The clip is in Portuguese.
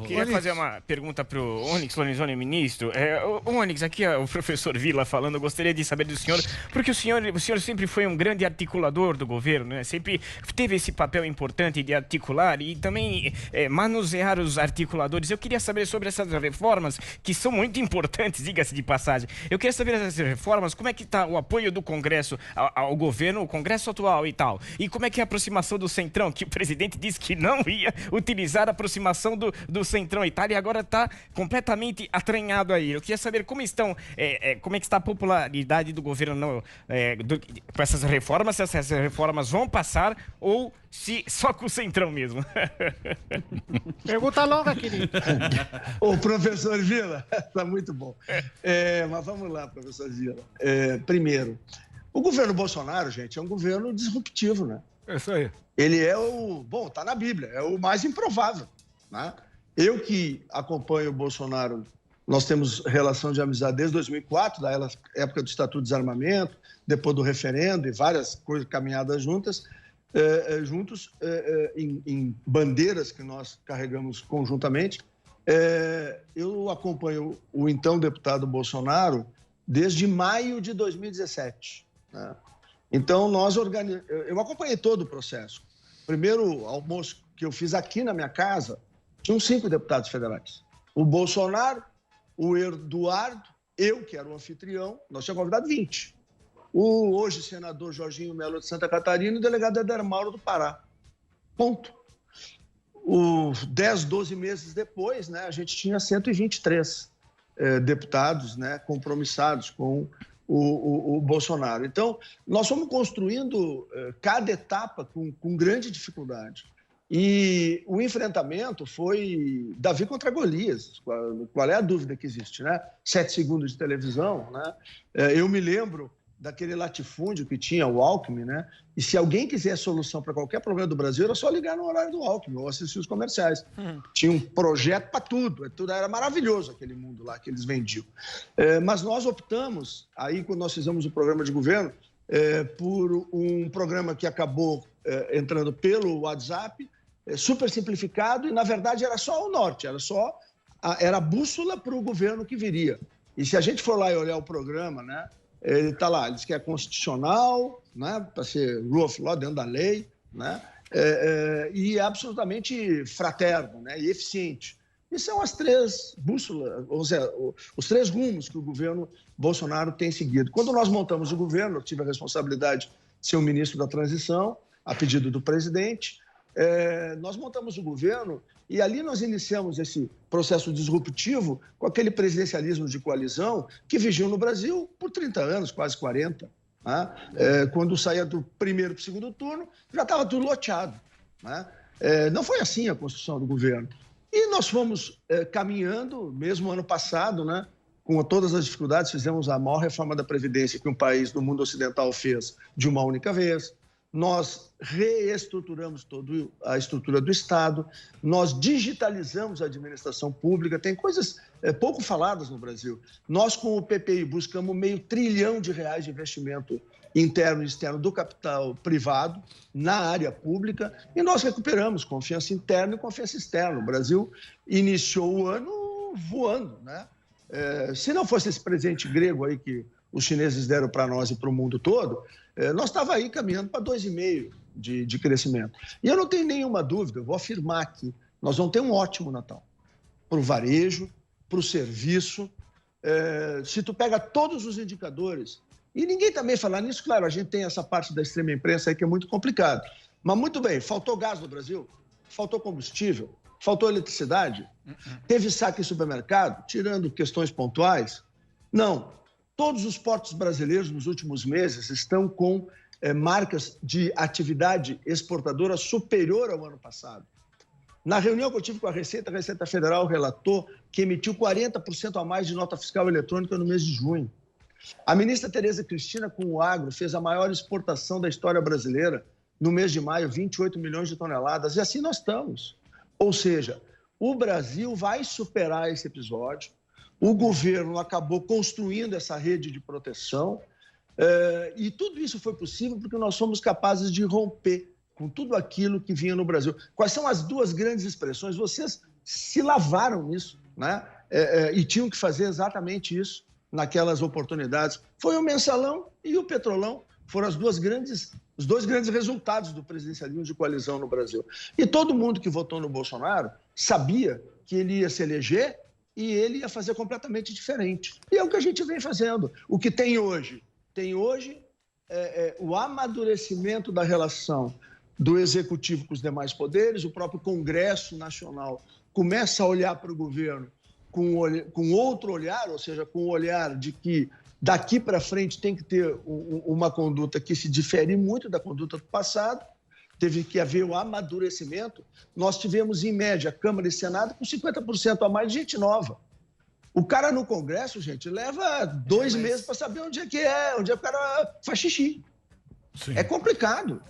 queria fazer uma pergunta para o Onyx Lorenzoni, ministro. O Onyx, aqui é o professor Vila falando, eu gostaria de saber do senhor, porque o senhor sempre foi um grande articulador do governo, né? Sempre teve esse papel importante de articular e também manusear os articuladores. Eu queria saber sobre essas reformas, que são muito importantes, diga-se de passagem. Eu queria saber essas reformas, como é que está o apoio do Congresso ao governo, o Congresso atual e tal, e como é que é a aproximação do Centrão, que o presidente disse que não ia utilizar a aproximação do Centrão e tal, e agora está completamente atranhado aí. Eu queria saber como como é que está a popularidade do governo com essas reformas, se essas reformas vão passar ou se só com o Centrão mesmo. Pergunta longa, querido. Ô, professor Vila, tá muito bom. Mas vamos lá, professor Vila. Primeiro, o governo Bolsonaro, gente, é um governo disruptivo, né? É isso aí. Ele é tá na Bíblia, é o mais improvável, né? Eu que acompanho o Bolsonaro, nós temos relação de amizade desde 2004, da época do Estatuto de Desarmamento, depois do referendo e várias coisas caminhadas juntos, em bandeiras que nós carregamos conjuntamente. Eu acompanho o então deputado Bolsonaro desde maio de 2017, né? Então, eu acompanhei todo o processo. Primeiro almoço que eu fiz aqui na minha casa, tinham 5 deputados federais. O Bolsonaro, o Eduardo, eu, que era o anfitrião, nós tínhamos convidado 20. O hoje senador Jorginho Melo de Santa Catarina e o delegado Eder Mauro do Pará. Ponto. 10, 12 meses depois, né, a gente tinha 123 deputados, né, compromissados com o Bolsonaro. Então, nós fomos construindo cada etapa com grande dificuldade. E o enfrentamento foi Davi contra Golias. Qual é a dúvida que existe, né? 7 segundos de televisão, né? Eu me lembro daquele latifúndio que tinha o Alckmin, né? E se alguém quiser solução para qualquer problema do Brasil, era só ligar no horário do Alckmin ou assistir os comerciais. Tinha um projeto para tudo. Tudo era maravilhoso, aquele mundo lá que eles vendiam. Mas nós optamos, aí quando nós fizemos o programa de governo, por um programa que acabou entrando pelo WhatsApp, super simplificado, e na verdade era só o norte, era a bússola para o governo que viria. E se a gente for lá e olhar o programa, né? Ele está lá, ele diz que é constitucional, né, para ser rule of law, dentro da lei, né, e é absolutamente fraterno, né, e eficiente. E são as 3 bússolas, ou seja, os 3 rumos que o governo Bolsonaro tem seguido. Quando nós montamos o governo, eu tive a responsabilidade de ser o ministro da transição, a pedido do presidente. Nós montamos o governo e ali nós iniciamos esse processo disruptivo com aquele presidencialismo de coalizão que vigiu no Brasil por 30 anos, quase 40. Né? Quando saía do primeiro para o segundo turno, já estava tudo loteado. Né? Não foi assim a construção do governo. E nós fomos caminhando, mesmo ano passado, né? Com todas as dificuldades, fizemos a maior reforma da Previdência que um país do mundo ocidental fez de uma única vez. Nós reestruturamos toda a estrutura do Estado, nós digitalizamos a administração pública, tem coisas pouco faladas no Brasil. Nós, com o PPI, buscamos R$500 bilhão de investimento interno e externo do capital privado na área pública e nós recuperamos confiança interna e confiança externa. O Brasil iniciou o ano voando, né? Se não fosse esse presente grego aí que os chineses deram para nós e para o mundo todo, nós estávamos aí caminhando para 2,5% de crescimento. E eu não tenho nenhuma dúvida, eu vou afirmar que nós vamos ter um ótimo Natal para o varejo, para o serviço. Se tu pega todos os indicadores, e ninguém também fala nisso, claro, a gente tem essa parte da extrema imprensa aí que é muito complicado. Mas muito bem, faltou gás no Brasil, faltou combustível, faltou eletricidade, teve saque em supermercado, tirando questões pontuais. Não. Todos os portos brasileiros nos últimos meses estão com marcas de atividade exportadora superior ao ano passado. Na reunião que eu tive com a Receita Federal relatou que emitiu 40% a mais de nota fiscal eletrônica no mês de junho. A ministra Tereza Cristina, com o agro, fez a maior exportação da história brasileira no mês de maio, 28 milhões de toneladas, e assim nós estamos. Ou seja, o Brasil vai superar esse episódio. O governo acabou construindo essa rede de proteção e tudo isso foi possível porque nós somos capazes de romper com tudo aquilo que vinha no Brasil. Quais são as 2 grandes expressões? Vocês se lavaram nisso, né? E tinham que fazer exatamente isso naquelas oportunidades. Foi o Mensalão e o Petrolão, foram os dois grandes resultados do presidencialismo de coalizão no Brasil. E todo mundo que votou no Bolsonaro sabia que ele ia se eleger e ele ia fazer completamente diferente. E é o que a gente vem fazendo. O que tem hoje? Tem hoje o amadurecimento da relação do Executivo com os demais poderes, o próprio Congresso Nacional começa a olhar para o governo com outro olhar, ou seja, com o olhar de que daqui para frente tem que ter uma conduta que se difere muito da conduta do passado, teve que haver o amadurecimento. Nós tivemos, em média, Câmara e Senado com 50% a mais de gente nova. O cara no Congresso, gente, leva 2 meses para saber onde é que o cara faz xixi. Sim. É complicado.